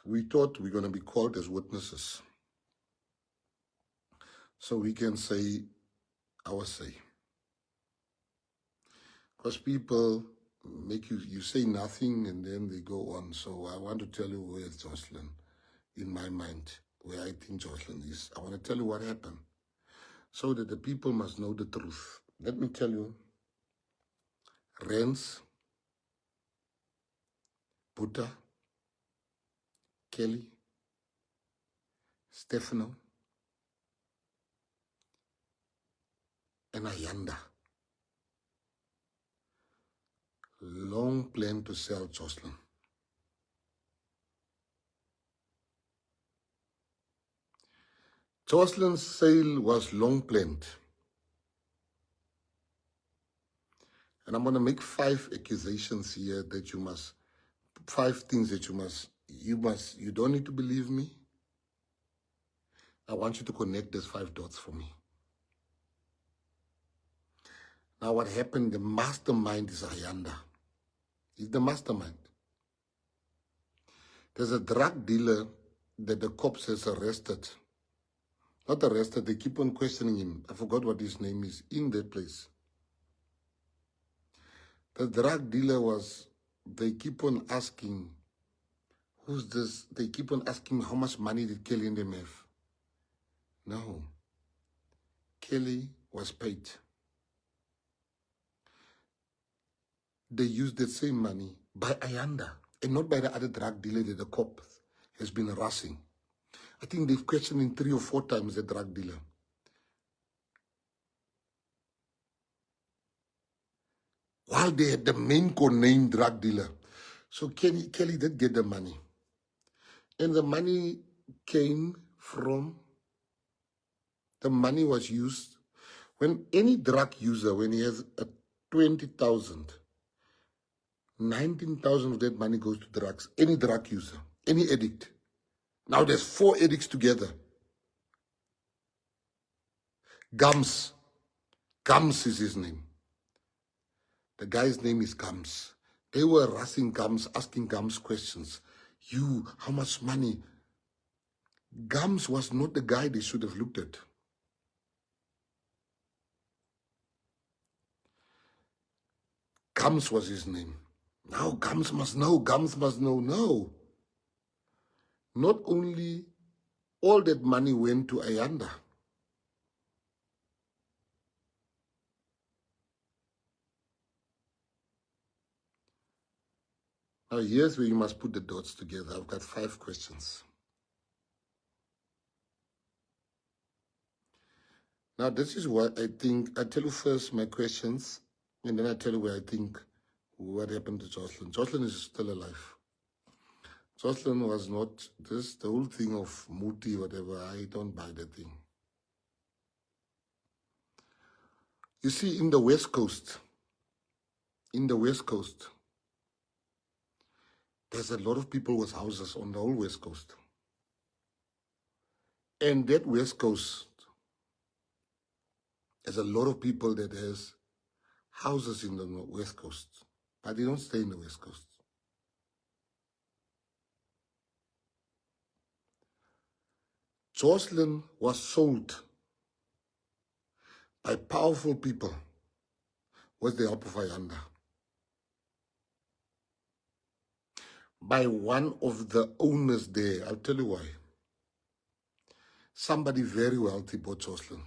we thought we're going to be called as witnesses so we can say our say. Because people make you say nothing and then they go on. So I want to tell you where Joshlin, in my mind, where I think Joshlin is. I want to tell you what happened so that the people must know the truth. Let me tell you, Rens, Buddha, Kelly, Stefano, and Ayanda long planned to sell Joshlin. Joshlin's sale was long planned. And I'm going to make 5 accusations here that you must, 5 things that you don't need to believe me. I want you to connect these 5 dots for me. Now what happened, the mastermind is Ayanda. He's the mastermind. There's a drug dealer that the cops has arrested. Not arrested, they keep on questioning him. I forgot what his name is, in that place. The drug dealer they keep on asking, who's this? They keep on asking how much money did Kelly and them have? No. Kelly was paid. They used the same money by Ayanda and not by the other drug dealer that the cop has been harassing. I think they've questioned him 3 or 4 times, the drug dealer. While they had the main codename drug dealer. So Kelly did get the money. And the money came from, the money was used, when any drug user, when he has a 20,000, 19,000 of that money goes to drugs. Any drug user, any addict. Now there's 4 addicts together. Gums is his name. The guy's name is Gums. They were harassing Gums, asking Gums questions. You, how much money? Gums was not the guy they should have looked at. Gums was his name. Now Gums must know, Gums must know. No. Not only all that money went to Ayanda. Now here's where you must put the dots together. I've got 5 questions. Now this is what I think. I tell you first my questions, and then I tell you where I think what happened to Joshlin. Joshlin is still alive. Joshlin was not this, the whole thing of Muti, whatever, I don't buy that thing. You see, in the West Coast, there's a lot of people with houses on the whole West Coast. And that West Coast, there's a lot of people that has houses in the West Coast, but they don't stay in the West Coast. Joshlin was sold by powerful people with the help of Ayanda. By one of the owners there. I'll tell you why. Somebody very wealthy bought Joshlin.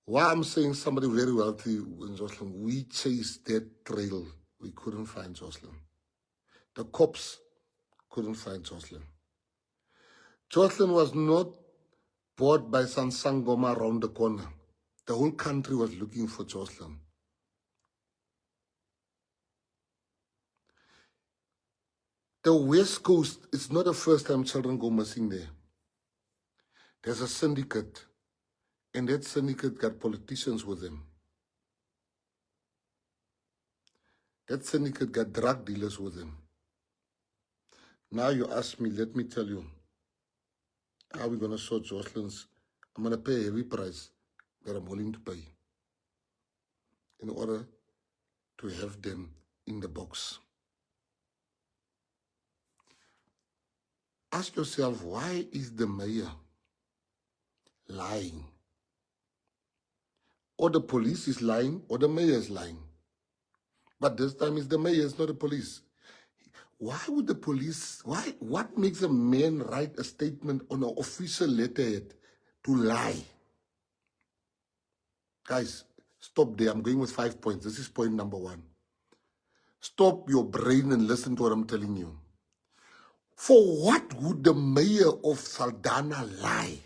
Why I'm saying somebody very wealthy in Joshlin, we chased that trail. We couldn't find Joshlin. The cops couldn't find Joshlin. Joshlin was not bought by Sansangoma around the corner. The whole country was looking for Joshlin. The West Coast, it's not the first time children go missing there. There's a syndicate, and that syndicate got politicians with them. That syndicate got drug dealers with them. Now you ask me, let me tell you, how are we going to sort Joshlin's? I'm going to pay a heavy price that I'm willing to pay in order to have them in the box. Ask yourself, why is the mayor lying? Or the police is lying, or the mayor is lying. But this time it's the mayor, it's not the police. Why would the police, what makes a man write a statement on an official letterhead to lie? Guys, stop there. I'm going with 5 points. This is point number 1. Stop your brain and listen to what I'm telling you. For what would the mayor of Saldanha lie?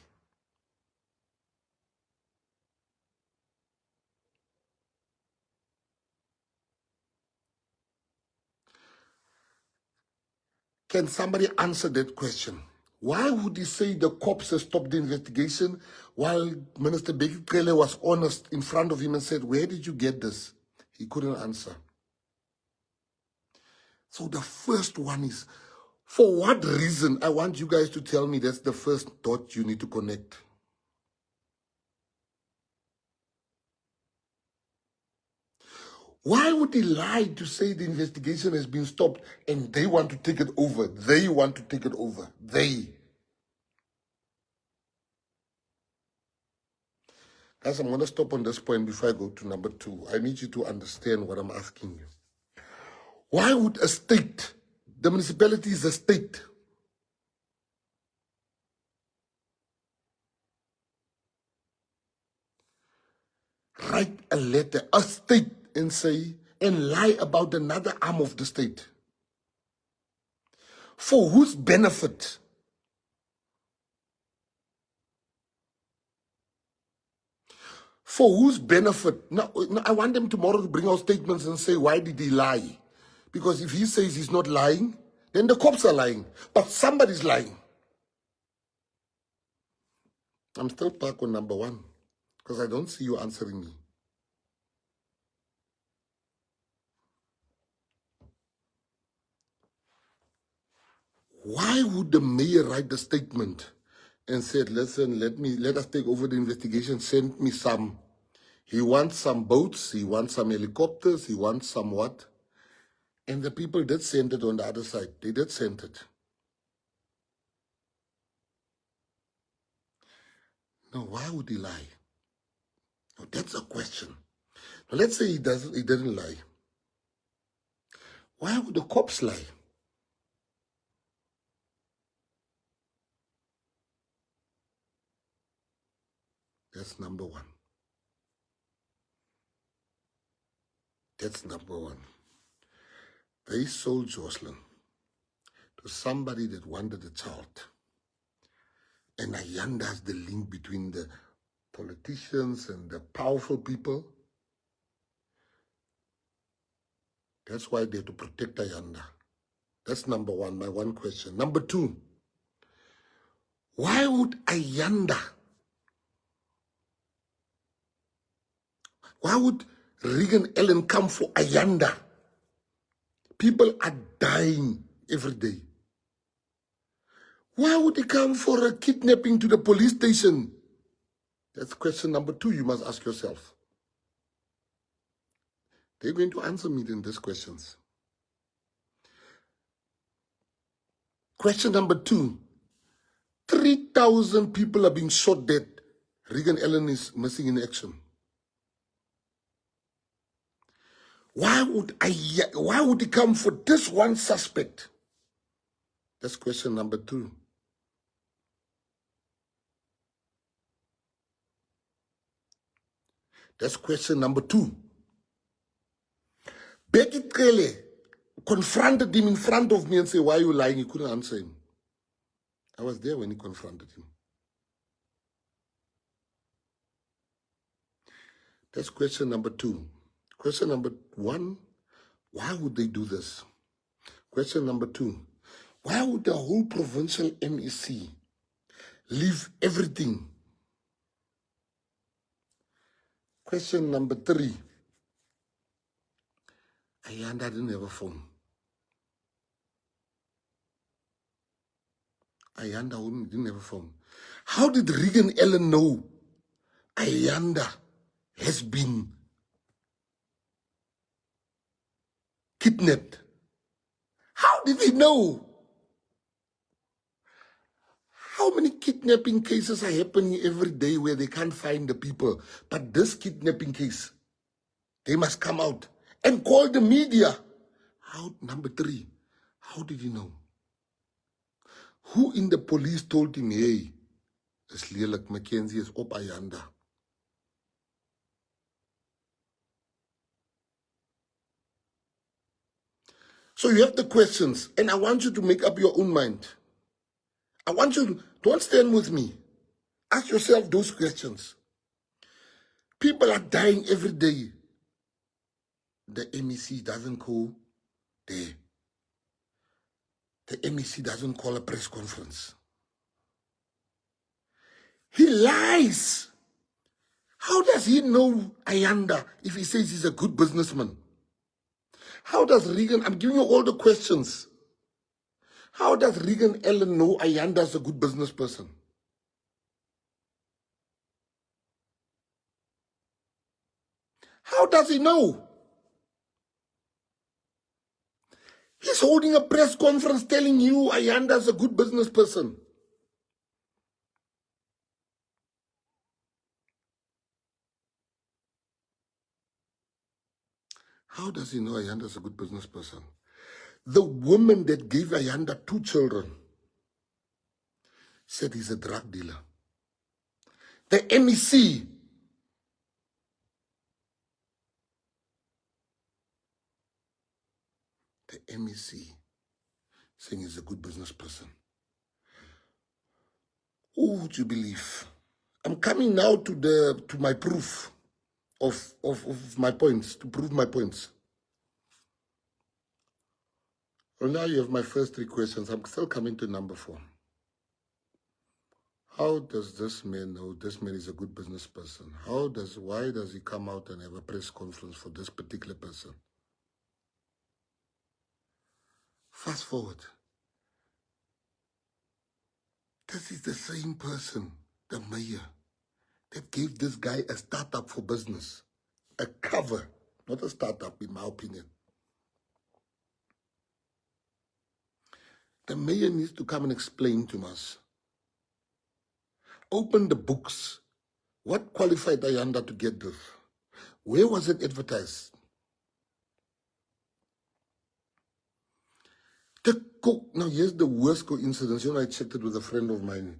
Can somebody answer that question? Why would he say the cops have stopped the investigation while Minister Bekele was honest in front of him and said, where did you get this? He couldn't answer. So the first one is, for what reason? I want you guys to tell me. That's the first dot you need to connect. Why would he lie to say the investigation has been stopped and they want to take it over? They want to take it over. They. Guys, I'm going to stop on this point before I go to number 2. I need you to understand what I'm asking you. Why would a state, the municipality is a state, write a letter, a state, and say, and lie about another arm of the state? For whose benefit? For whose benefit? Now, I want them tomorrow to bring out statements and say, why did he lie? Because if he says he's not lying, then the cops are lying. But somebody's lying. I'm still back on number 1 because I don't see you answering me. Why would the mayor write the statement and said, listen, let us take over the investigation, send me some. He wants some boats, he wants some helicopters, he wants some what? And the people did send it on the other side. They did send it. Now, why would he lie? Now, that's a question. Now, let's say he didn't lie. Why would the cops lie? That's number 1. That's number 1. They sold Joshlin to somebody that wanted a child. And Ayanda has the link between the politicians and the powerful people. That's why they have to protect Ayanda. That's number 1, my 1 question. Number 2, why would Ayanda, why would Regan Ellen come for Ayanda? People are dying every day. Why would he come for a kidnapping to the police station? That's question number 2 you must ask yourself. They're going to answer me in these questions. Question number 2, 3,000 people are being shot dead. Regan Ellen is missing in action. Why would he come for this one suspect? That's question number 2. That's question number 2. Becky Kele confronted him in front of me and said, why are you lying? He couldn't answer him. I was there when he confronted him. That's question number 2. Question number 1, why would they do this? Question number 2, why would the whole provincial MEC leave everything? Question number 3, Ayanda didn't have a phone. Ayanda didn't have a phone. How did Regan Ellen know Ayanda has been kidnapped. How did they know? How many kidnapping cases are happening every day where they can't find the people? But this kidnapping case, they must come out and call the media. How, number 3, how did he know? Who in the police told him, hey, is lelik, McKenzie is op Ayanda? So you have the questions, and I want you to make up your own mind. I want you to, don't stand with me. Ask yourself those questions. People are dying every day. The MEC doesn't go there. The MEC doesn't call a press conference. He lies. How does he know Ayanda if he says he's a good businessman? How does Regan, I'm giving you all the questions. How does Regan Ellen know Ayanda is a good business person? How does he know? He's holding a press conference telling you Ayanda is a good business person. How does he know Ayanda is a good business person? The woman that gave Ayanda 2 children said he's a drug dealer. The MEC, saying he's a good business person. Who would you believe? I'm coming now to my proof of my points, to prove my points. Well, now you have my first 3 questions. I'm still coming to number 4. How does this man know this man is a good business person? Why does he come out and have a press conference for this particular person? Fast forward. This is the same person, the mayor, that gave this guy a startup for business. A cover, not a startup in my opinion. The mayor needs to come and explain to us. Open the books. What qualified Ayanda to get this? Where was it advertised? Now, here's the worst coincidence. You know, I checked it with a friend of mine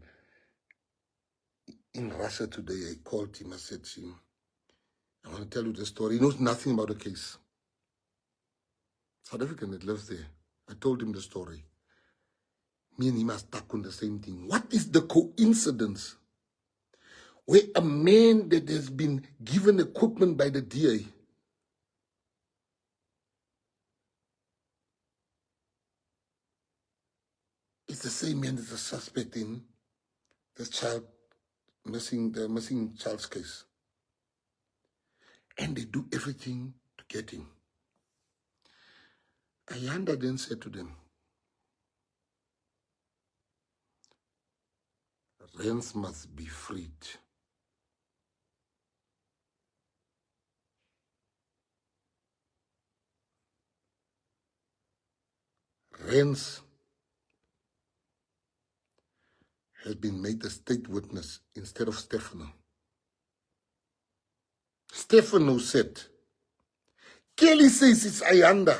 in Russia today. I called him. I said to him, I want to tell you the story. He knows nothing about the case. South African that lives there. I told him the story. Me and him are stuck on the same thing. What is the coincidence where a man that has been given equipment by the DA is the same man that's a suspect in this the missing child's case? And they do everything to get him. Ayanda then said to them, rents must be freed. Rents has been made a state witness instead of Stefano. Stefano said, Kelly says it's Ayanda.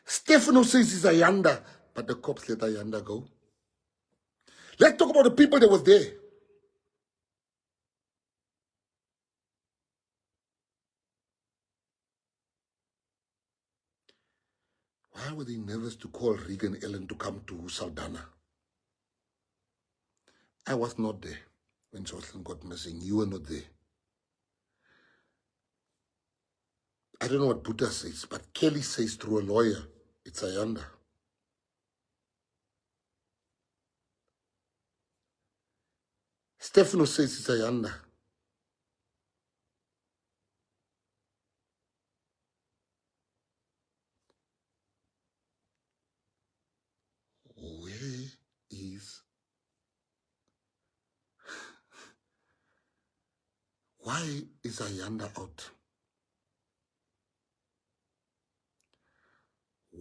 Stefano says it's Ayanda, but the cops let Ayanda go. Let's talk about the people that was there. Why were they nervous to call Regan Ellen to come to Saldanha? I was not there when Joshlin got missing. You were not there. I don't know what Buddha says, but Kelly says through a lawyer, it's Ayanda. Stefano says it's Ayanda. Where is... Why is Ayanda out?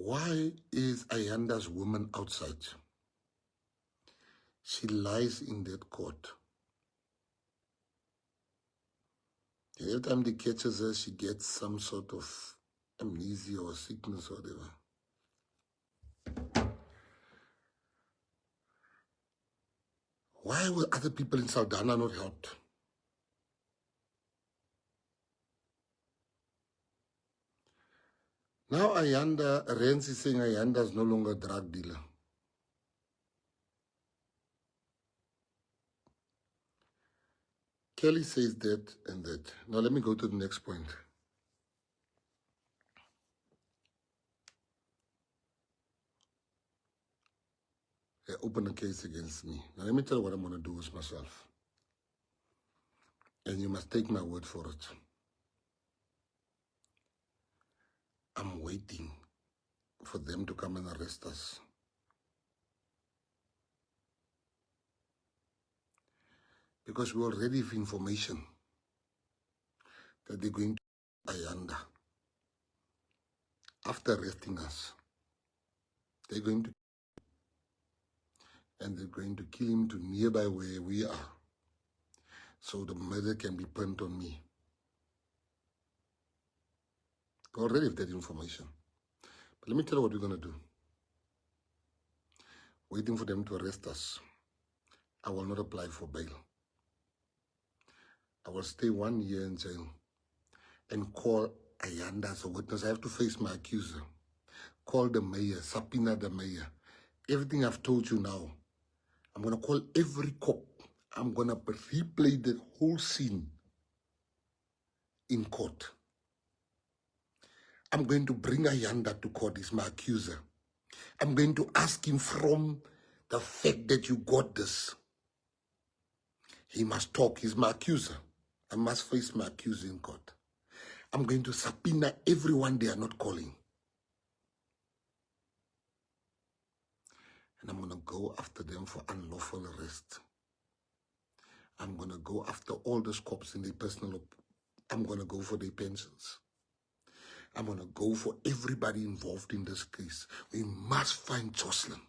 Why is Ayanda's woman outside? She lies in that court. Every time they catches her, she gets some sort of amnesia or sickness or whatever. Why were other people in Saldanha not helped? Now Ayanda, Rens is saying Ayanda is no longer a drug dealer. Kelly says that and that. Now let me go to the next point. They open a case against me. Now let me tell you what I'm going to do with myself. And you must take my word for it. I'm waiting for them to come and arrest us. Because we already have information that they're going to Ayanda. After arresting us, they're going to, and they're going to kill him to nearby where we are. So the murder can be pinned on me. We already have that information. But let me tell you what we're going to do. Waiting for them to arrest us. I will not apply for bail. I will stay 1 year in jail and call Ayanda as a witness. I have to face my accuser. Call the mayor, subpoena the mayor. Everything I've told you now, I'm going to call every cop. I'm going to replay the whole scene in court. I'm going to bring Ayanda to court. He's my accuser. I'm going to ask him from the fact that you got this. He must talk. He's my accuser. I must face my accuser in court. I'm going to subpoena everyone they are not calling. And I'm going to go after them for unlawful arrest. I'm going to go after all those cops in their personal. I'm going to go for their pensions. I'm going to go for everybody involved in this case. We must find Joshlin.